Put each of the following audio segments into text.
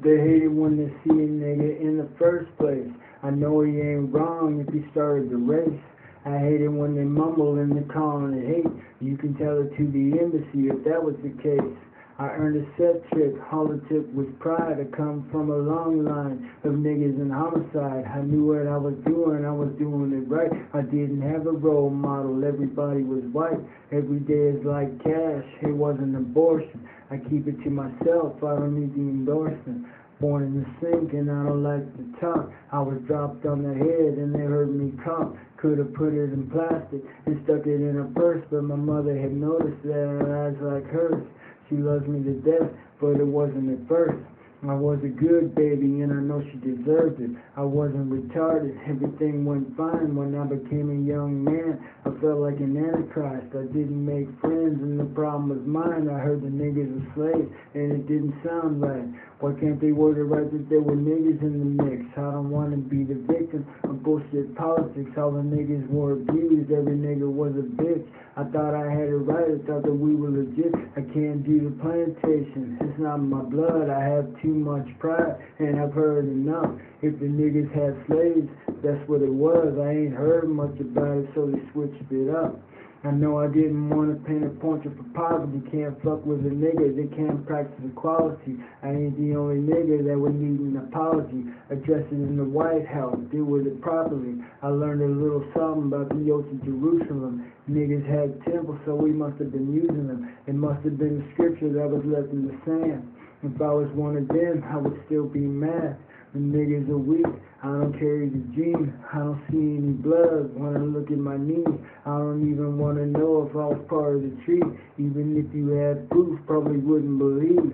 They hate it when they see a nigga in the first place. I know he ain't wrong if he started the race. I hate it when they mumble and they calling it hate. You can tell it to the embassy if that was the case. I earned a set trick, all it took was pride. I come from a long line of niggas in homicide. I knew what I was doing it right. I didn't have a role model, everybody was white. Every day is like cash, it wasn't abortion. I keep it to myself, I don't need the endorsement. Born in the sink and I don't like to talk. I was dropped on the head and they heard me cough. Could have put it in plastic and stuck it in a purse, but my mother had noticed that her eyes like hers. She loves me to death, but it wasn't at first. I was a good baby and I know she deserved it. I wasn't retarded, everything went fine. When I became a young man, I felt like an antichrist. I didn't make friends and the problem was mine. I heard the niggas were slaves and it didn't sound right. Why can't they word it right that there were niggas in the mix? I don't want to be the victim of bullshit politics. All the niggas were abused, every nigga was a bitch. I thought I had it right, I thought that we were legit. I can't do the plantation, it's not my blood. I have too much pride and I've heard enough. If the niggas had slaves, that's what it was. I ain't heard much about it, so they switched it up. I know I didn't want to paint a portrait for poverty. Can't fuck with a nigga, they can't practice equality. I ain't the only nigga that would need an apology. Address it in the White House, deal with it properly. I learned a little something about the oath of Jerusalem. Niggas had temples, so we must have been using them. It must have been the scripture that was left in the sand. If I was one of them, I would still be mad. The niggas are weak, I don't carry the gene, I don't see any blood. When I look at my knees, I don't even want to know if I was part of the tree. Even if you had proof, probably wouldn't believe.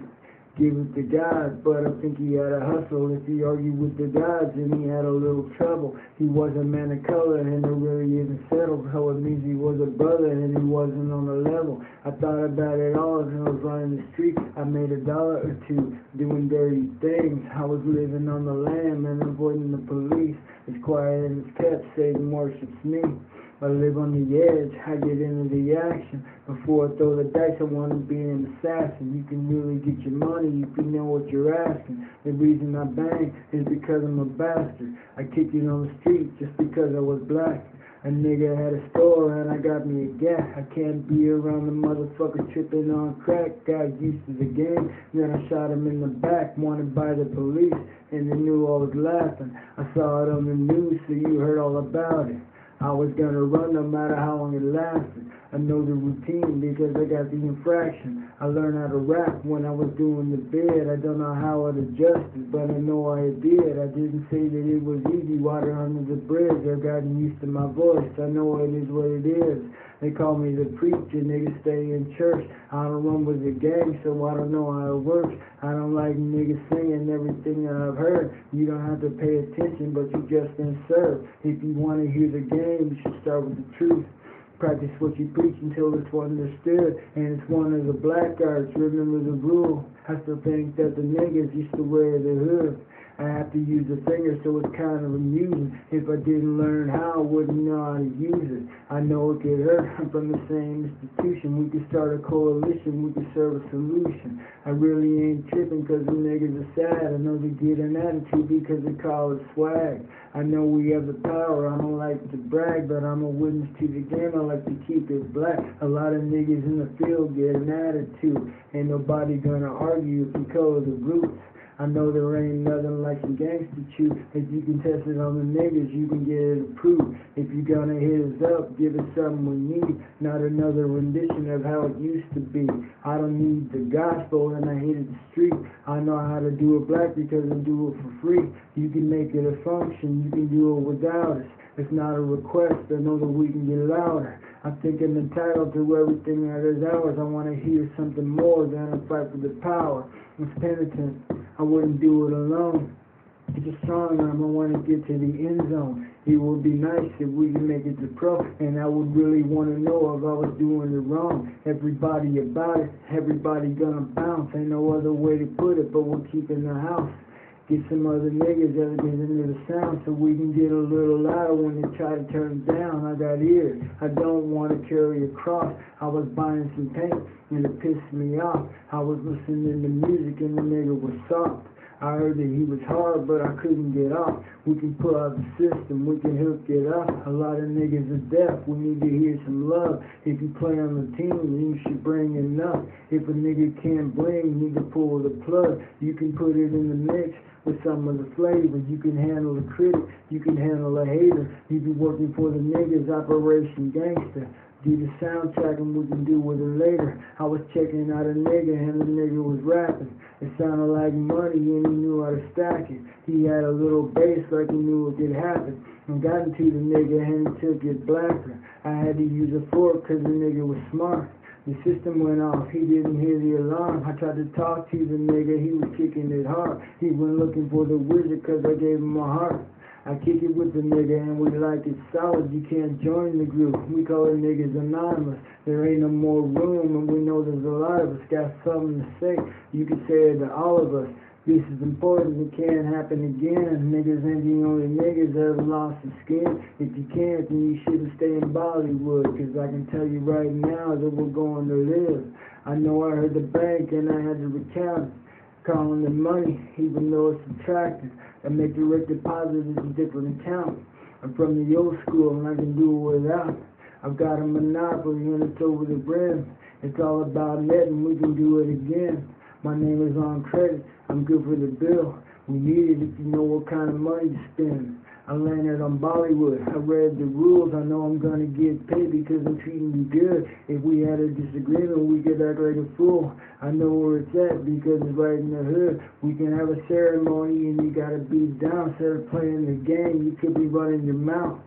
Give it to God, but I think he had a hustle. If he argued with the gods, then he had a little trouble. He was a man of color, and it really isn't settled. So it means he was a brother, and he wasn't on the level. I thought about it all as I was running the street. I made $1 or two doing dirty things. I was living on the lam and avoiding the police. It's quiet and it's kept, Satan worships me. I live on the edge, I get into the action. Before I throw the dice, I want to be an assassin. You can really get your money if you know what you're asking. The reason I bang is because I'm a bastard. I kicked it on the street just because I was black. A nigga had a store and I got me a gat. I can't be around the motherfucker tripping on crack. Got used to the game, then I shot him in the back. Wanted by the police and they knew I was laughing. I saw it on the news, so you heard all about it. I was gonna run no matter how long it lasted. I know the routine because I got the infraction. I learned how to rap when I was doing the bid. I don't know how it adjusted, but I know I did. I didn't say that it was easy, water under the bridge. I've gotten used to my voice. I know it is what it is. They call me the preacher, niggas stay in church. I don't run with the gang, so I don't know how it works. I don't like niggas singing everything that I've heard. You don't have to pay attention, but you just been served. If you want to hear the game, you should start with the truth. Practice what you preach until it's understood, and it's one of the black arts. Remember the rule. I still think that the niggas used to wear the hood. I have to use the finger, so it's kind of amusing. If I didn't learn how, I wouldn't know how to use it. I know it could hurt. I'm from the same institution. We could start a coalition. We could serve a solution. I really ain't tripping because the niggas are sad. I know they get an attitude because they call it swag. I know we have the power. I don't like to brag, but I'm a witness to the game. I like to keep it black. A lot of niggas in the field get an attitude. Ain't nobody gonna argue if you color the roots. I know there ain't nothing like some gangster chew. If you can test it on the niggas, you can get it approved. If you gonna hit us up, give us something we need, not another rendition of how it used to be. I don't need the gospel and I hit the street. I know how to do it black because I do it for free. You can make it a function, you can do it without us. It's not a request, I know that we can get louder. I think I'm entitled to everything that is ours. I want to hear something more than a fight for the power. It's penitent, I wouldn't do it alone. It's a strong arm, I want to get to the end zone. It would be nice if we could make it to pro, and I would really want to know if I was doing it wrong. Everybody about it, everybody gonna bounce. Ain't no other way to put it, but we'll keep in the house. Get some other niggas that get into the sound so we can get a little louder when they try to turn it down. I got ears, I don't want to carry a cross. I was buying some paint and it pissed me off. I was listening to music and the nigga was soft. I heard that he was hard, but I couldn't get off. We can pull out the system, we can hook it up. A lot of niggas are deaf, we need to hear some love. If you play on the team, you should bring enough. If a nigga can't bring, you need to pull the plug. You can put it in the mix with some of the flavors. You can handle the critic, you can handle a hater. You be working for the niggas, Operation Gangster. Do the soundtrack and we can deal with it later. I was checking out a nigga and the nigga was rapping. It sounded like money and he knew how to stack it. He had a little bass like he knew it could happen. And got into the nigga and he took it blacker. I had to use a fork cause the nigga was smart. The system went off, he didn't hear the alarm. I tried to talk to the nigga, he was kicking it hard. He went looking for the wizard cause I gave him my heart. I kick it with the nigga and we like it solid. You can't join the group, we call it niggas anonymous. There ain't no more room and we know there's a lot of us got something to say. You can say it to all of us. This is important, it can't happen again. Niggas ain't the only niggas that have lost their skin. If you can't, then you shouldn't stay in Bollywood, cause I can tell you right now that we're going to live. I know I heard the bank and I had to recount it. Calling the money, even though it's subtracted. I make direct deposits in a different account. I'm from the old school and I can do it without. I've got a monopoly and it's over the brim. It's all about net and we can do it again. My name is on credit, I'm good for the bill. We need it if you know what kind of money to spend. I landed on Bollywood, I read the rules, I know I'm gonna get paid because I'm treating you good. If we had a disagreement, we could act like a fool. I know where it's at because it's right in the hood. We can have a ceremony and you gotta be down. Instead of playing the game, you could be running your mouth.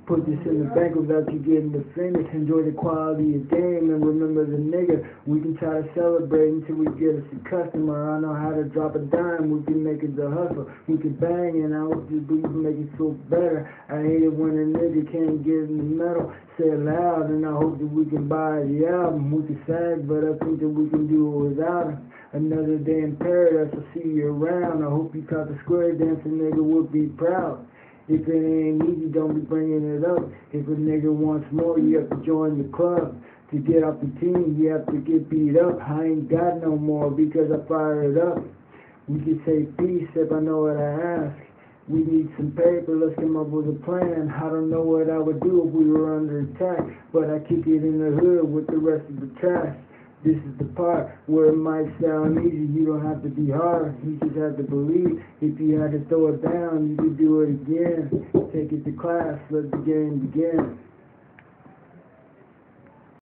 Put this in the bank without you getting the finish. Enjoy the quality of game and remember the nigga. We can try to celebrate until we get us a customer. I know how to drop a dime, we can make it the hustle. We can bang and I hope we can make it feel better. I hate it when a nigga can't get in the middle. Say it loud and I hope that we can buy the album. We can sag, but I think that we can do it without him. Another day in paradise, I'll see you around. I hope you caught the square dance, a nigga would be proud. If it ain't easy, don't be bringing it up. If a nigga wants more, you have to join the club. To get off the team, you have to get beat up. I ain't got no more because I fired up. We can say peace if I know what I ask. We need some paper, let's come up with a plan. I don't know what I would do if we were under attack, but I kick it in the hood with the rest of the trash. This is the part where it might sound easy, you don't have to be hard, you just have to believe. If you had to throw it down, you could do it again. Take it to class, let the game begin.